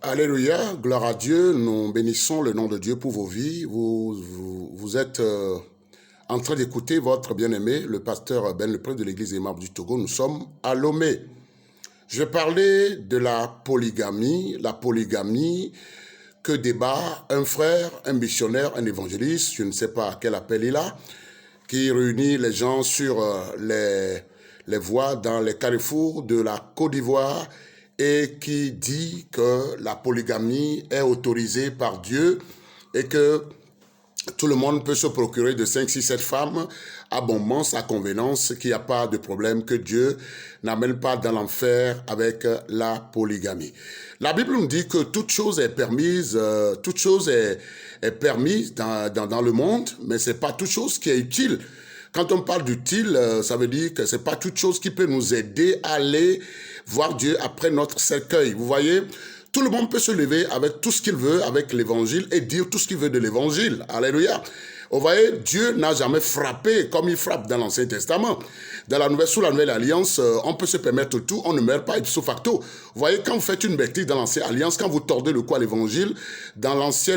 Alléluia, gloire à Dieu, nous bénissons le nom de Dieu pour vos vies. Vous êtes en train d'écouter votre bien-aimé, le pasteur Ben Lepré de l'église Aimable du Togo. Nous sommes à Lomé. Je vais parler de la polygamie que débat un frère, un missionnaire, un évangéliste, je ne sais pas quel appel il a, qui réunit les gens sur les voies dans les carrefours de la Côte d'Ivoire et qui dit que la polygamie est autorisée par Dieu et que tout le monde peut se procurer de 5, 6, 7 femmes à bon moment, sa convenance, qu'il n'y a pas de problème, que Dieu n'amène pas dans l'enfer avec la polygamie. La Bible nous dit que toute chose est permise, toute chose est permise dans le monde, mais c'est pas toute chose qui est utile. Quand on parle d'utile, ça veut dire que c'est pas toute chose qui peut nous aider à aller voir Dieu après notre cercueil. Vous voyez, tout le monde peut se lever avec tout ce qu'il veut, avec l'évangile, et dire tout ce qu'il veut de l'évangile. Alléluia. Vous voyez, Dieu n'a jamais frappé comme il frappe dans l'Ancien Testament. Sous la Nouvelle Alliance, on peut se permettre tout, on ne meurt pas ipso facto. Vous voyez, quand vous faites une bêtise dans l'Ancienne Alliance, quand vous tordez le cou à l'Évangile, dans l'Ancien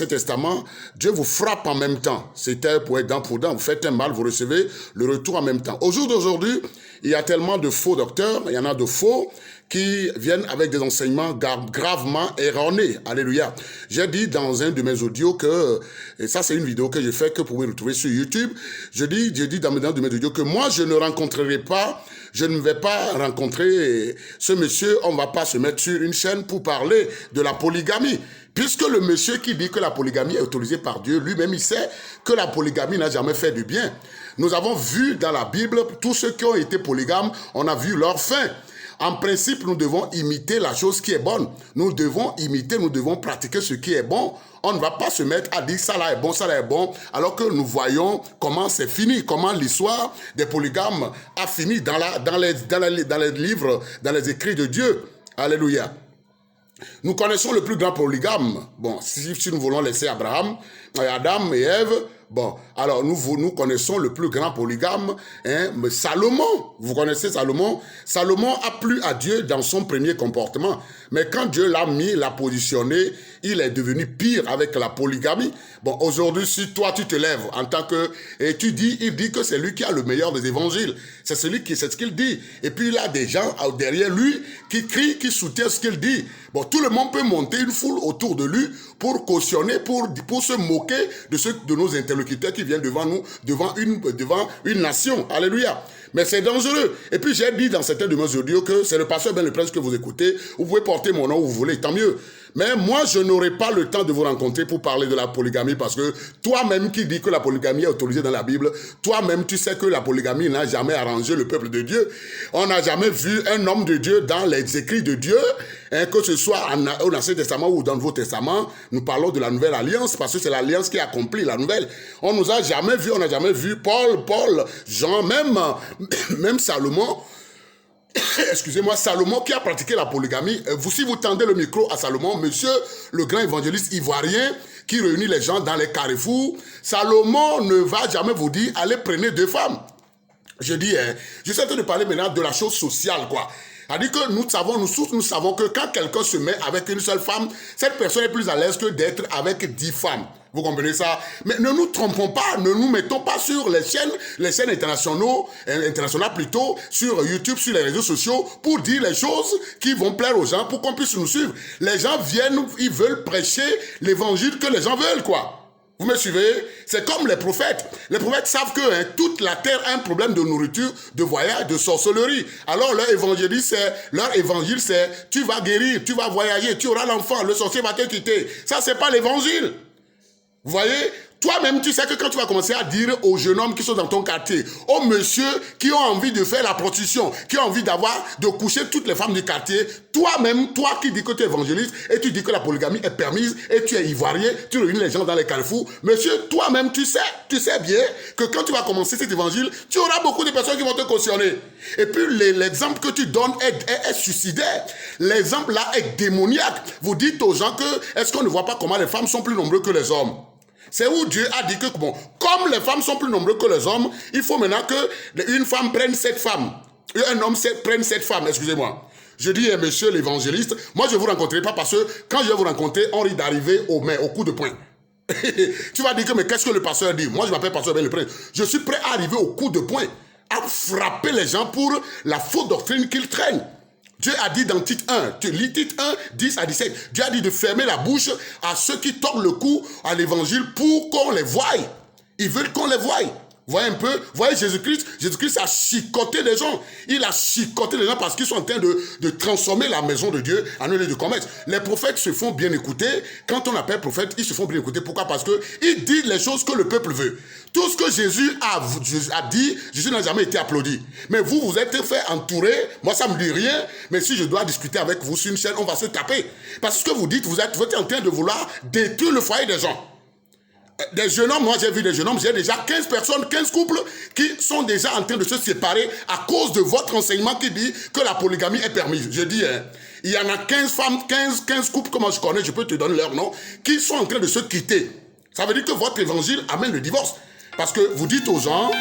Testament, Dieu vous frappe en même temps. C'était pour être dent pour dent. Vous faites un mal, vous recevez le retour en même temps. Au jour d'aujourd'hui, il y a tellement de faux docteurs, il y en a de faux, qui viennent avec des enseignements gravement erronés. Alléluia. J'ai dit dans un de mes audios que, et ça c'est une vidéo que j'ai faite, que vous pouvez retrouver sur YouTube, j'ai dit dans un de mes audios que moi je ne vais pas rencontrer ce monsieur, on ne va pas se mettre sur une chaîne pour parler de la polygamie. Puisque le monsieur qui dit que la polygamie est autorisée par Dieu, lui-même il sait que la polygamie n'a jamais fait du bien. Nous avons vu dans la Bible, tous ceux qui ont été polygames, on a vu leur fin. En principe, nous devons imiter la chose qui est bonne. Nous devons pratiquer ce qui est bon. On ne va pas se mettre à dire ça là est bon, alors que nous voyons comment c'est fini, comment l'histoire des polygames a fini dans les livres, dans les écrits de Dieu. Alléluia. Nous connaissons le plus grand polygame. Bon, si nous voulons laisser Adam et Ève, bon, alors nous connaissons le plus grand polygame, Salomon. Vous connaissez Salomon? Salomon a plu à Dieu dans son premier comportement. Mais quand Dieu l'a positionné, il est devenu pire avec la polygamie. Bon, aujourd'hui, si toi tu te lèves en tant que... Et il dit que c'est lui qui a le meilleur des évangiles. C'est ce qu'il dit. Et puis il a des gens derrière lui qui crient, qui soutiennent ce qu'il dit. Bon, tout le monde peut monter une foule autour de lui pour cautionner, pour se moquer de nos interlocuteurs qui viennent devant nous, devant une nation. Alléluia. Mais c'est dangereux. Et puis j'ai dit dans certains de mes audios que c'est le pasteur Ben le Prince que vous écoutez. Vous pouvez porter mon nom où vous voulez, tant mieux. Mais moi, je n'aurai pas le temps de vous rencontrer pour parler de la polygamie parce que toi-même qui dis que la polygamie est autorisée dans la Bible, toi-même tu sais que la polygamie n'a jamais arrangé le peuple de Dieu. On n'a jamais vu un homme de Dieu dans les écrits de Dieu, que ce soit au Ancien Testament ou dans le Nouveau Testament. Nous parlons de la Nouvelle Alliance parce que c'est l'Alliance qui accomplit la Nouvelle. On n'a jamais vu Paul, Jean, même Salomon. Excusez-moi, Salomon qui a pratiqué la polygamie. Si vous tendez le micro à Salomon, monsieur le grand évangéliste ivoirien qui réunit les gens dans les carrefours, Salomon ne va jamais vous dire allez prenez 2 femmes. Je suis en train de parler maintenant de la chose sociale, quoi. C'est-à-dire que nous savons que quand quelqu'un se met avec une seule femme, cette personne est plus à l'aise que d'être avec 10 femmes. Vous comprenez ça? Mais ne nous trompons pas, ne nous mettons pas sur les chaînes internationales plutôt, sur YouTube, sur les réseaux sociaux, pour dire les choses qui vont plaire aux gens, pour qu'on puisse nous suivre. Les gens viennent, ils veulent prêcher l'évangile que les gens veulent, quoi. Vous me suivez? C'est comme les prophètes. Les prophètes savent que toute la terre a un problème de nourriture, de voyage, de sorcellerie. Alors leur évangile c'est tu vas guérir, tu vas voyager, tu auras l'enfant, le sorcier va te quitter. Ça, c'est pas l'évangile. Vous voyez? Toi-même, tu sais que quand tu vas commencer à dire aux jeunes hommes qui sont dans ton quartier, aux messieurs qui ont envie de faire la prostitution, qui ont envie de coucher toutes les femmes du quartier, toi-même, toi qui dis que tu es évangéliste et tu dis que la polygamie est permise et tu es ivoirien, tu réunis les gens dans les carrefours, monsieur, toi-même, tu sais bien que quand tu vas commencer cet évangile, tu auras beaucoup de personnes qui vont te cautionner. Et puis, l'exemple que tu donnes est suicidaire. L'exemple là est démoniaque. Vous dites aux gens que, est-ce qu'on ne voit pas comment les femmes sont plus nombreuses que les hommes? C'est où Dieu a dit que, bon, comme les femmes sont plus nombreuses que les hommes, il faut maintenant qu'une femme prenne 7 femmes. Un homme prenne 7 femmes, excusez-moi. Je dis, monsieur l'évangéliste, moi je ne vous rencontrerai pas parce que quand je vais vous rencontrer, on risque d'arriver au coup de poing. Tu vas dire que, mais qu'est-ce que le pasteur dit? Moi je m'appelle pasteur Ben le Prince. Je suis prêt à arriver au coup de poing, à frapper les gens pour la fausse doctrine qu'ils traînent. Dieu a dit dans Tite 1, tu lis Tite 1, 10 à 17, Dieu a dit de fermer la bouche à ceux qui tordent le cou à l'évangile pour qu'on les voie. Ils veulent qu'on les voie. Voyez un peu, voyez Jésus-Christ a chicoté les gens. Il a chicoté les gens parce qu'ils sont en train de transformer la maison de Dieu en un lieu de commerce. Les prophètes se font bien écouter. Quand on appelle prophète, ils se font bien écouter. Pourquoi? Parce qu'ils disent les choses que le peuple veut. Tout ce que Jésus a dit, Jésus n'a jamais été applaudi. Mais vous, vous êtes fait entourer. Moi, ça ne me dit rien. Mais si je dois discuter avec vous sur une chaîne, on va se taper. Parce que ce que vous dites, vous êtes en train de vouloir détruire le foyer des gens. Des jeunes hommes, moi j'ai vu des jeunes hommes, j'ai déjà 15 personnes, 15 couples qui sont déjà en train de se séparer à cause de votre enseignement qui dit que la polygamie est permise. Je dis, il y en a 15 femmes, 15 couples que moi je connais, je peux te donner leur nom, qui sont en train de se quitter. Ça veut dire que votre évangile amène le divorce. Parce que vous dites aux gens,